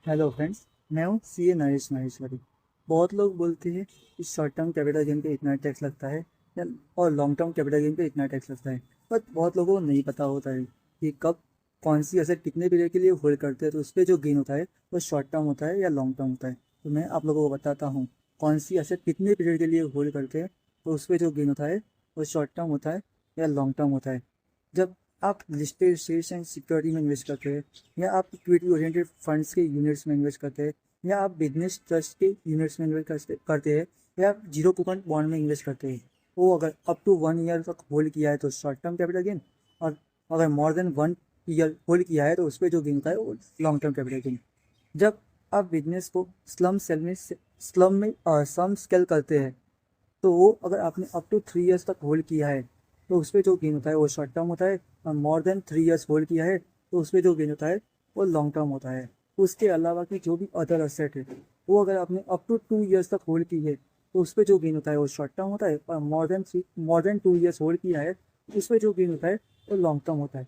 Hello friends. मैं हूँ सी ए नरेश माहेश्वरी। बहुत लोग बोलते हैं कि शॉर्ट टर्म कैपिटल गेन पे इतना टैक्स लगता है या और लॉन्ग टर्म कैपिटल गेन पे इतना टैक्स लगता है। बट बहुत लोगों को नहीं पता होता है कि कब कौन सी एसेट कितने पीरियड के लिए होल्ड करते हैं, तो उस पर जो गेन होता है वो शॉर्ट टर्म होता है या लॉन्ग टर्म होता है। तो मैं आप लोगों को बताता हूँ कौन सी एसेट कितने पीरियड के लिए होल्ड करते हैं, तो उस पर जो गेन होता है वो शॉर्ट टर्म होता है या लॉन्ग टर्म होता है। जब आप लिस्टेड शेयर्स एंड सिक्योरिटी में इन्वेस्ट करते हैं, या आप इक्विटी ओरिएंटेड फंड्स के यूनिट्स में इन्वेस्ट करते हैं, या आप बिजनेस ट्रस्ट के यूनिट्स में इन्वेस्ट करते हैं, या आप जीरो कूपन बॉन्ड में इन्वेस्ट करते हैं, वो अगर अप टू 1 ईयर तक होल्ड किया है तो शॉर्ट टर्म कैपिटल गेन, और अगर मोर देन 1 ईयर होल्ड किया है तो उस पर जो गेन होता है वो लॉन्ग टर्म कैपिटल गेन। जब आप बिजनेस को स्लम में सम स्केल करते हैं, तो वो अगर आपने अप टू 3 ईयर्स तक होल्ड किया है तो उस पर जो गेन होता है वो शॉर्ट टर्म होता है, और मोर देन 3 ईयर्स होल्ड किया है तो उस पर जो गेन होता है वो लॉन्ग टर्म होता है। उसके अलावा की जो भी अदर असेट है, वो अगर आपने अप टू 2 ईयर्स तक होल्ड की है तो उस पर जो गेन होता है वो शॉर्ट टर्म होता है, और मोर देन 2 ईयर्स होल्ड किया है उस पर जो गेन होता है वो लॉन्ग टर्म होता है।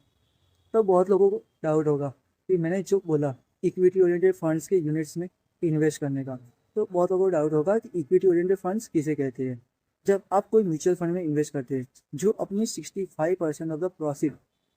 तो बहुत लोगों को डाउट होगा कि मैंने जो बोला इक्विटी ओरिएंटेड फंड्स के यूनिट्स में इन्वेस्ट करने का, तो बहुत लोगों को डाउट होगा कि इक्विटी ओरिएंटेड फंड्स किसे कहते हैं। जब आप कोई म्यूचुअल फंड में इन्वेस्ट करते हैं जो अपनी 65% of the profit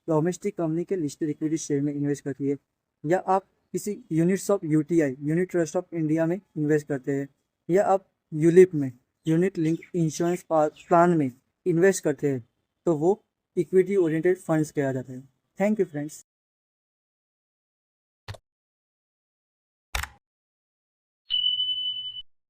domestic company के लिस्टेड इक्विटी शेयर में इन्वेस्ट करती है, या आप किसी units of UTI unit trust of India में इन्वेस्ट करते हैं, या आप यूलिप में यूनिट लिंक इंश्योरेंस प्लान में इन्वेस्ट करते हैं, तो वो इक्विटी ओरिएंटेड फंड्स कहा जाता है। Thank you friends.